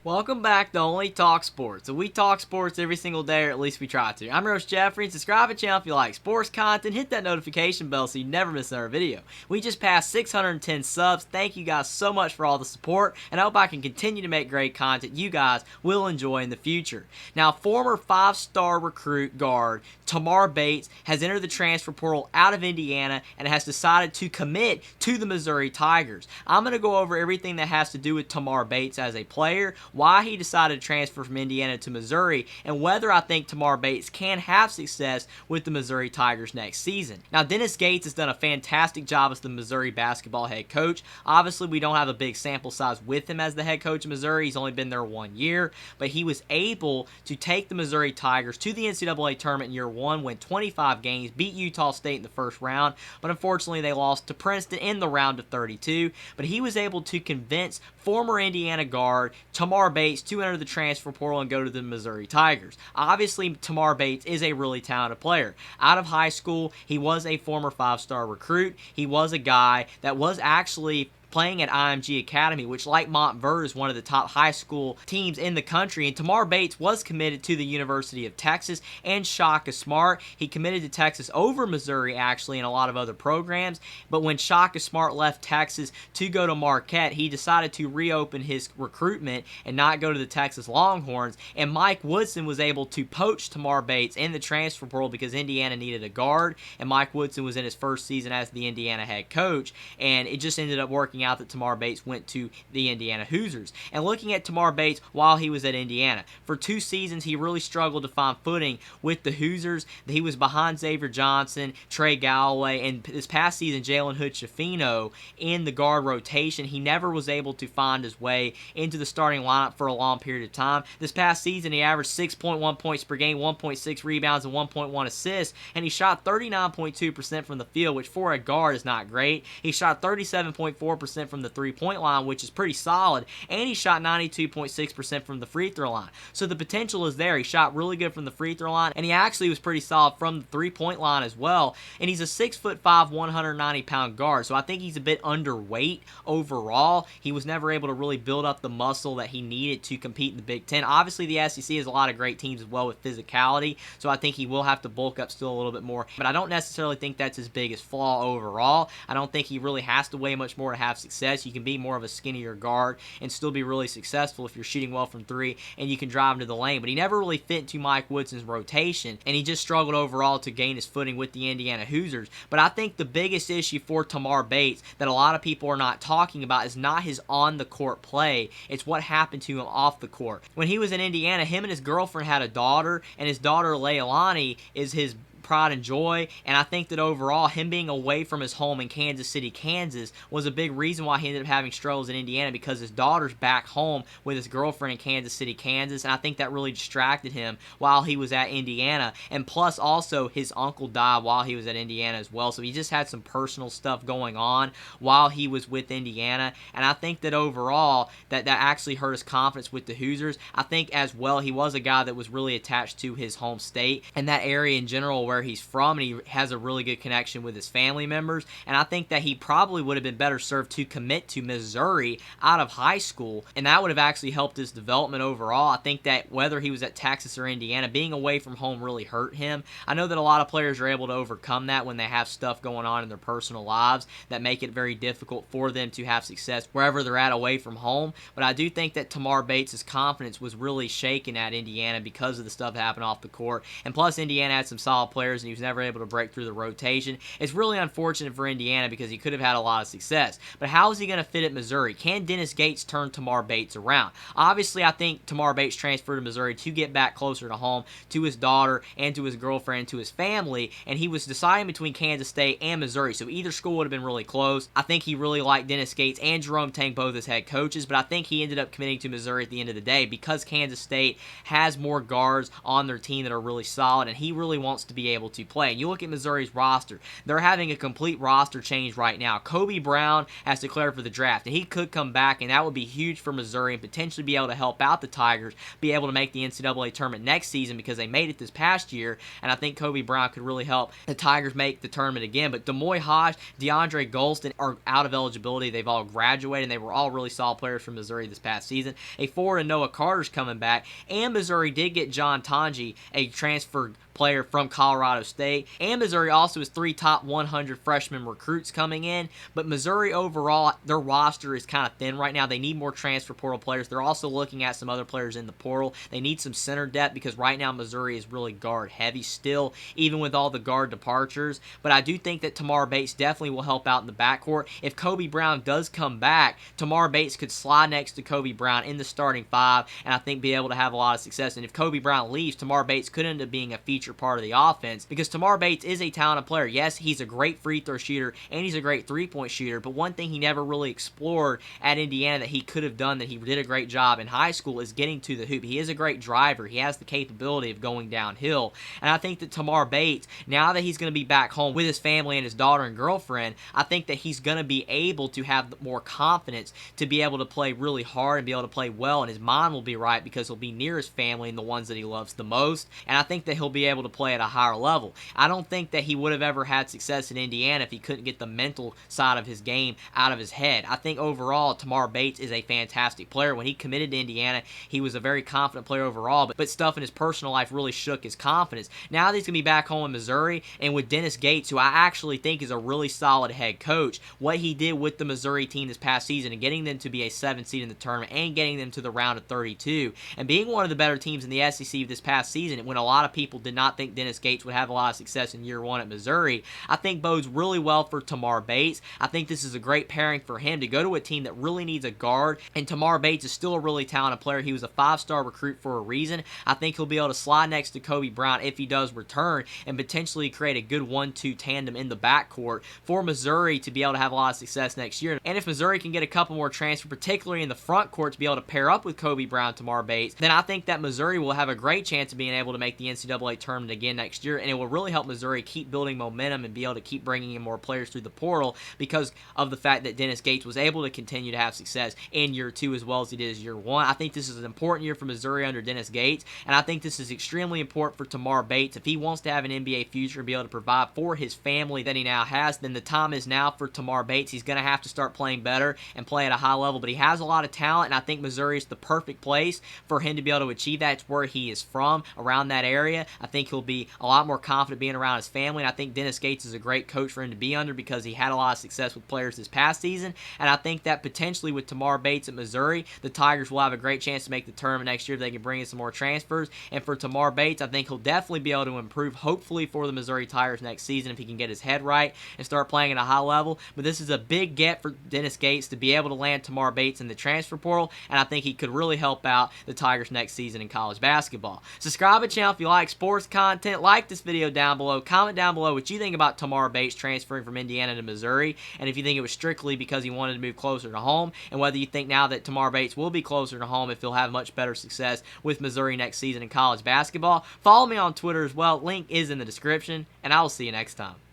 Welcome back to Only Talk Sports. So we talk sports every single day, or at least we try to. I'm Roach Jeffrey, and subscribe to the channel if you like sports content. Hit that notification bell so you never miss another video. We just passed 610 subs. Thank you guys so much for all the support, and I hope I can continue to make great content you guys will enjoy in the future. Now, former 5-star recruit guard Tamar Bates has entered the transfer portal out of Indiana and has decided to commit to the Missouri Tigers. I'm going to go over everything that has to do with Tamar Bates as a player, why he decided to transfer from Indiana to Missouri, and whether I think Tamar Bates can have success with the Missouri Tigers next season. Now, Dennis Gates has done a fantastic job as the Missouri basketball head coach. Obviously, we don't have a big sample size with him as the head coach of Missouri. He's only been there 1 year, but he was able to take the Missouri Tigers to the NCAA Tournament in year 1, win 25 games, beat Utah State in the first round, but unfortunately they lost to Princeton in the round of 32. But he was able to convince former Indiana guard Tamar Bates to enter the transfer portal and go to the Missouri Tigers. Obviously, Tamar Bates is a really talented player. Out of high school, he was a former 5-star recruit. He was a guy that was actually playing at IMG Academy, which, like Montverde, is one of the top high school teams in the country. And Tamar Bates was committed to the University of Texas and Shaka Smart. He committed to Texas over Missouri, actually, and a lot of other programs. But when Shaka Smart left Texas to go to Marquette, he decided to reopen his recruitment and not go to the Texas Longhorns. And Mike Woodson was able to poach Tamar Bates in the transfer portal because Indiana needed a guard. And Mike Woodson was in his first season as the Indiana head coach. And it just ended up working out that Tamar Bates went to the Indiana Hoosiers. And looking at Tamar Bates while he was at Indiana, for 2 seasons he really struggled to find footing with the Hoosiers. He was behind Xavier Johnson, Trey Galloway, and this past season Jalen Hood-Schifino in the guard rotation. He never was able to find his way into the starting lineup for a long period of time. This past season he averaged 6.1 points per game, 1.6 rebounds, and 1.1 assists, and he shot 39.2% from the field, which for a guard is not great. He shot 37.4% from the three-point line, which is pretty solid, and he shot 92.6% from the free throw line. So the potential is there. He shot really good from the free throw line, and he actually was pretty solid from the three-point line as well. And he's a 6'5", 190-pound guard, so I think he's a bit underweight overall. He was never able to really build up the muscle that he needed to compete in the Big Ten. Obviously, the SEC has a lot of great teams as well with physicality, so I think he will have to bulk up still a little bit more, but I don't necessarily think that's his biggest flaw overall. I don't think he really has to weigh much more to have success. You can be more of a skinnier guard and still be really successful if you're shooting well from 3 and you can drive into the lane. But he never really fit into Mike Woodson's rotation, and he just struggled overall to gain his footing with the Indiana Hoosiers. But I think the biggest issue for Tamar Bates that a lot of people are not talking about is not his on-the-court play. It's what happened to him off the court. When he was in Indiana, him and his girlfriend had a daughter, and his daughter Leilani is his pride and joy, and I think that overall him being away from his home in Kansas City, Kansas was a big reason why he ended up having struggles in Indiana, because his daughter's back home with his girlfriend in Kansas City, Kansas, and I think that really distracted him while he was at Indiana. And plus also his uncle died while he was at Indiana as well, so he just had some personal stuff going on while he was with Indiana, and I think that overall that actually hurt his confidence with the Hoosiers. I think as well he was a guy that was really attached to his home state and that area in general where he's from, and he has a really good connection with his family members, and I think that he probably would have been better served to commit to Missouri out of high school, and that would have actually helped his development overall. I think that whether he was at Texas or Indiana, being away from home really hurt him. I know that a lot of players are able to overcome that when they have stuff going on in their personal lives that make it very difficult for them to have success wherever they're at away from home, but I do think that Tamar Bates' confidence was really shaken at Indiana because of the stuff that happened off the court, and plus Indiana had some solid players and he was never able to break through the rotation. It's really unfortunate for Indiana because he could have had a lot of success. But how is he going to fit at Missouri? Can Dennis Gates turn Tamar Bates around? Obviously, I think Tamar Bates transferred to Missouri to get back closer to home, to his daughter, and to his girlfriend, to his family, and he was deciding between Kansas State and Missouri, so either school would have been really close. I think he really liked Dennis Gates and Jerome Tang, both as head coaches, but I think he ended up committing to Missouri at the end of the day because Kansas State has more guards on their team that are really solid, and he really wants to be able to play. And you look at Missouri's roster, they're having a complete roster change right now. Kobe Brown has declared for the draft, and he could come back, and that would be huge for Missouri and potentially be able to help out the Tigers, be able to make the NCAA tournament next season because they made it this past year, and I think Kobe Brown could really help the Tigers make the tournament again. But Demoy Hodge, DeAndre Golston are out of eligibility. They've all graduated, and they were all really solid players from Missouri this past season. A forward and Noah Carter's coming back, and Missouri did get John Tanji, a transfer player from Colorado State, and Missouri also has 3 top 100 freshman recruits coming in. But Missouri overall, their roster is kind of thin right now. They need more transfer portal players. They're also looking at some other players in the portal. They need some center depth because right now Missouri is really guard heavy still, even with all the guard departures. But I do think that Tamar Bates definitely will help out in the backcourt. If Kobe Brown does come back, Tamar Bates could slide next to Kobe Brown in the starting 5 and I think be able to have a lot of success. And if Kobe Brown leaves, Tamar Bates could end up being a feature part of the offense because Tamar Bates is a talented player. Yes, he's a great free throw shooter and he's a great three-point shooter, but one thing he never really explored at Indiana that he could have done that he did a great job in high school is getting to the hoop. He is a great driver. He has the capability of going downhill, and I think that Tamar Bates, now that he's going to be back home with his family and his daughter and girlfriend, I think that he's going to be able to have more confidence to be able to play really hard and be able to play well, and his mind will be right because he'll be near his family and the ones that he loves the most, and I think that he'll be able to play at a higher level. I don't think that he would have ever had success in Indiana if he couldn't get the mental side of his game out of his head. I think overall Tamar Bates is a fantastic player. When he committed to Indiana, he was a very confident player overall, but stuff in his personal life really shook his confidence. Now that he's going to be back home in Missouri, and with Dennis Gates, who I actually think is a really solid head coach, what he did with the Missouri team this past season and getting them to be a 7th seed in the tournament and getting them to the round of 32 and being one of the better teams in the SEC this past season when a lot of people did not think Dennis Gates would have a lot of success in year 1 at Missouri, I think bodes really well for Tamar Bates. I think this is a great pairing for him to go to a team that really needs a guard, and Tamar Bates is still a really talented player. He was a 5-star recruit for a reason. I think he'll be able to slide next to Kobe Brown if he does return and potentially create a good 1-2 tandem in the backcourt for Missouri to be able to have a lot of success next year. And if Missouri can get a couple more transfers, particularly in the front court, to be able to pair up with Kobe Brown, Tamar Bates, then I think that Missouri will have a great chance of being able to make the NCAA tournament again next year, and it will really help Missouri keep building momentum and be able to keep bringing in more players through the portal because of the fact that Dennis Gates was able to continue to have success in year 2 as well as he did as year 1. I think this is an important year for Missouri under Dennis Gates, and I think this is extremely important for Tamar Bates. If he wants to have an NBA future and be able to provide for his family that he now has, then the time is now for Tamar Bates. He's going to have to start playing better and play at a high level, but he has a lot of talent, and I think Missouri is the perfect place for him to be able to achieve that. It's where he is from, around that area. I think he'll be a lot more confident being around his family, and I think Dennis Gates is a great coach for him to be under because he had a lot of success with players this past season, and I think that potentially with Tamar Bates at Missouri, the Tigers will have a great chance to make the tournament next year if they can bring in some more transfers. And for Tamar Bates, I think he'll definitely be able to improve, hopefully, for the Missouri Tigers next season if he can get his head right and start playing at a high level. But this is a big get for Dennis Gates to be able to land Tamar Bates in the transfer portal, and I think he could really help out the Tigers next season in college basketball. Subscribe to the channel if you like sports content. Like this video down below. Comment down below what you think about Tamar Bates transferring from Indiana to Missouri, and if you think it was strictly because he wanted to move closer to home, and whether you think now that Tamar Bates will be closer to home if he'll have much better success with Missouri next season in college basketball. Follow me on Twitter as well. Link is in the description, and I will see you next time.